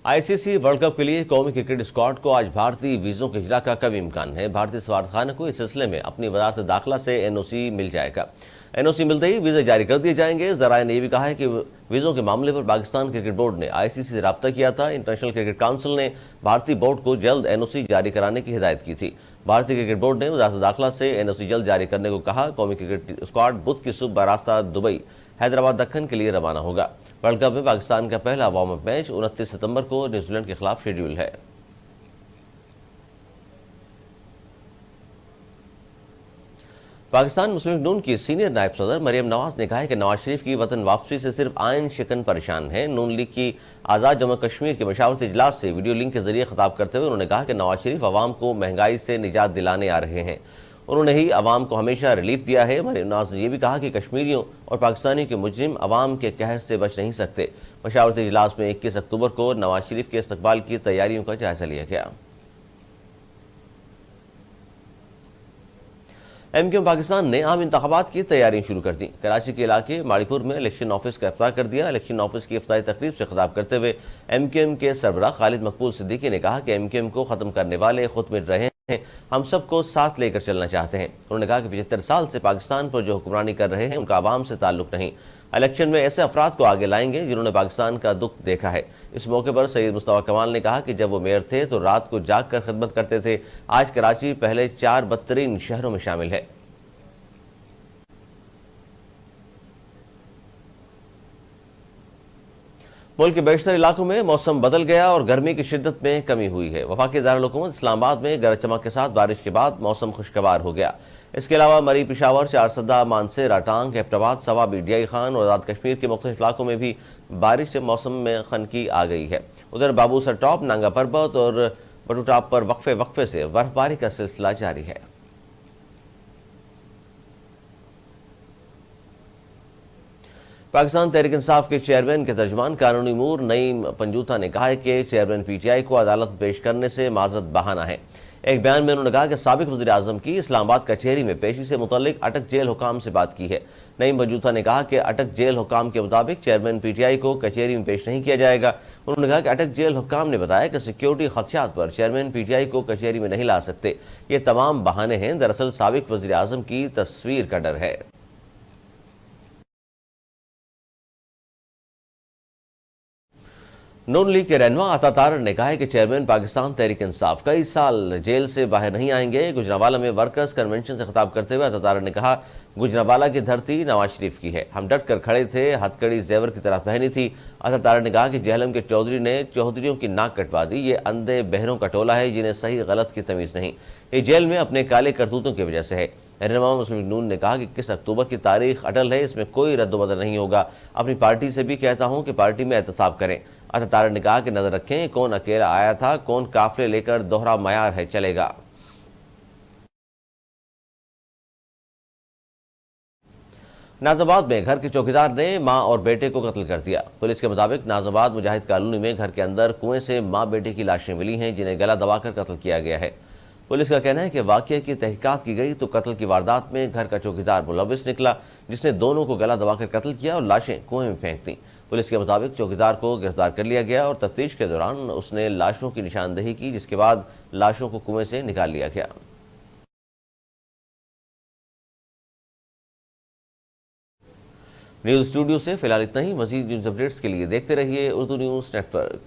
ICC world cup के लिए कौमी क्रिकेट स्क्वाड को आज भारतीय वीज़ों के इजरा का कभी इम्कान है। भारतीय सफारतखाना को इस सिलसिले में अपनी वजारत दाखिला से NOC मिल जाएगा। NOC मिलते ही वीज़े जारी कर दिए जाएंगे। ज़राए ने यह भी कहा है कि वीज़ों के मामले पर पाकिस्तान क्रिकेट बोर्ड ने ICC से रब्ता किया था। इंटरनेशनल क्रिकेट काउंसिल ने भारतीय बोर्ड को जल्द NOC जारी कराने की हिदायत की थी। भारतीय क्रिकेट बोर्ड ने वजारत दाखिला से NOC जल्द जारी करने को कहा। कौमी क्रिकेट स्क्वाड बुध की सुबह रास्ता दुबई, हैदराबाद, दक्कन के लिए रवाना होगा। वर्ल्ड कप में पाकिस्तान का पहला वार्म अप मैच 29 सितंबर को न्यूजीलैंड के खिलाफ शेड्यूल है। पाकिस्तान मुस्लिम लीग नून की सीनियर नायब सदर मरियम नवाज ने कहा है कि नवाज शरीफ की वतन वापसी से सिर्फ आयन शिकन परेशान है। नून लीग की आज़ाद जम्मू कश्मीर के मशावरती इजलास से वीडियो लिंक के जरिए खिताब करते हुए उन्होंने कहा कि नवाज शरीफ अवाम को महंगाई से निजात दिलाने आ रहे हैं। उन्होंने ही अवाम को हमेशा रिलीफ दिया है। मरियम नवाज ने यह भी कहा कि कश्मीरियों और पाकिस्तानियों के मुजरिम अवाम के कहर से बच नहीं सकते। मशावरती इजलास में 21 अक्टूबर को नवाज शरीफ के इस्तकबाल की तैयारियों का जायजा लिया गया। MQM पाकिस्तान ने आम इंतखाबात की तैयारियां शुरू कर दी। कराची के इलाके माड़ीपुर में इलेक्शन ऑफिस का इफ्ताह कर दिया। इलेक्शन ऑफिस की इफ्ताही तकरीब से खिताब करते हुए MQM के सरबराह खालिद मकबूल सिद्दीकी ने कहा कि MQM को ख़त्म करने वाले खुद मिट रहे हैं, हम सबको साथ लेकर चलना चाहते हैं। उन्होंने कहा कि 75 साल से पाकिस्तान पर जो हुक्मरानी कर रहे हैं उनका आवाम से ताल्लुक नहीं। इलेक्शन में ऐसे अफराद को आगे लाएंगे जिन्होंने पाकिस्तान का दुख देखा है। इस मौके पर सैयद मुस्तफा कमाल ने कहा कि जब वो मेयर थे तो रात को जाग कर खिदमत करते थे। आज कराची पहले 4 बदतरीन शहरों में शामिल है। मुल्क के बेशतर इलाकों में मौसम बदल गया और गर्मी की शिद्दत में कमी हुई है। वफाकी दारुल हुकूमत इस्लामाबाद में गरज चमक के साथ बारिश के बाद मौसम खुशगवार हो गया। इसके अलावा मरी, पिशावर, चारसदा, मानसेरा, टांग, एबटाबाद, सवाबी, डियाई खान और आज़ाद कश्मीर के मुख्तलिफ इलाकों में भी बारिश से मौसम में खनकी आ गई है। उधर बाबूसर टॉप, नांगा पर्वत और बटू टॉप पर वक्फे वक्फे से बर्फबारी का सिलसिला जारी है। पाकिस्तान तहरीक इंसाफ के चेयरमैन के तर्जुमान कानूनी अमूर नईम पंजूता ने कहा है कि चेयरमैन PTI को अदालत में पेश करने से माजरत बहाना है। एक बयान में उन्होंने कहा कि साबिक वज़ीर आज़म की इस्लामाबाद कचहरी में पेशी से मुतल्लिक अटक जेल हुकाम से बात की है। नईम पंजूता ने कहा कि अटक जेल हुकाम के मुताबिक चेयरमैन PTI को कचहरी में पेश नहीं किया जाएगा। उन्होंने कहा कि अटक जेल हुकाम ने बताया कि सिक्योरिटी खदशात पर चेयरमैन PTI को कचहरी में नहीं ला सकते। ये तमाम बहाने हैं, दरअसल साबिक वज़ीर आज़म की तस्वीर का डर है। नून लीग के रहनुमा अता तारड़ ने कहा है कि चेयरमैन पाकिस्तान तहरीक इंसाफ कई साल जेल से बाहर नहीं आएंगे। गुजरांवाला में वर्कर्स कन्वेंशन से खिताब करते हुए अता तारड़ ने कहा, गुजरांवाला की धरती नवाज शरीफ की है, हम डट कर खड़े थे, हथकड़ी जेवर की तरह पहनी थी। अता तारड़ ने कहा कि जहलम के चौधरी ने चौधरियों की नाक कटवा दी। ये अंधे बहरों का टोला है जिन्हें सही गलत की तमीज़ नहीं। ये जेल में अपने काले करतूतों की वजह से है। रहनुमा मुस्लिम लीग नून ने कहा कि 21 अक्टूबर की तारीख अटल है, इसमें कोई रद्द-बदल नहीं होगा। अपनी पार्टी से भी कहता हूं कि पार्टी में एहतसाब करें। अता तारड़ ने कहा कि नजर रखें कौन अकेला आया था, कौन काफिले लेकर दोहरा मयार है चलेगा। नाज़ाबाद में घर के चौकीदार ने मां और बेटे को कत्ल कर दिया। पुलिस के मुताबिक नाज़ाबाद मुजाहिद कॉलोनी में घर के अंदर कुएं से मां बेटे की लाशें मिली हैं जिन्हें गला दबाकर कत्ल किया गया है। पुलिस का कहना है कि वाक़ये की तहकीकात की गई तो कत्ल की वारदात में घर का चौकीदार मुलव्विस निकला, जिसने दोनों को गला दबाकर कत्ल किया और लाशें कुएं में फेंक दी। पुलिस के मुताबिक चौकीदार को गिरफ्तार कर लिया गया और तफ्तीश के दौरान उसने लाशों की निशानदेही की, जिसके बाद लाशों को कुएं से निकाल लिया गया। न्यूज़ स्टूडियो से फिलहाल इतना ही। मज़ीद न्यूज़ अपडेट्स के लिए देखते रहिए उर्दू न्यूज़ नेटवर्क।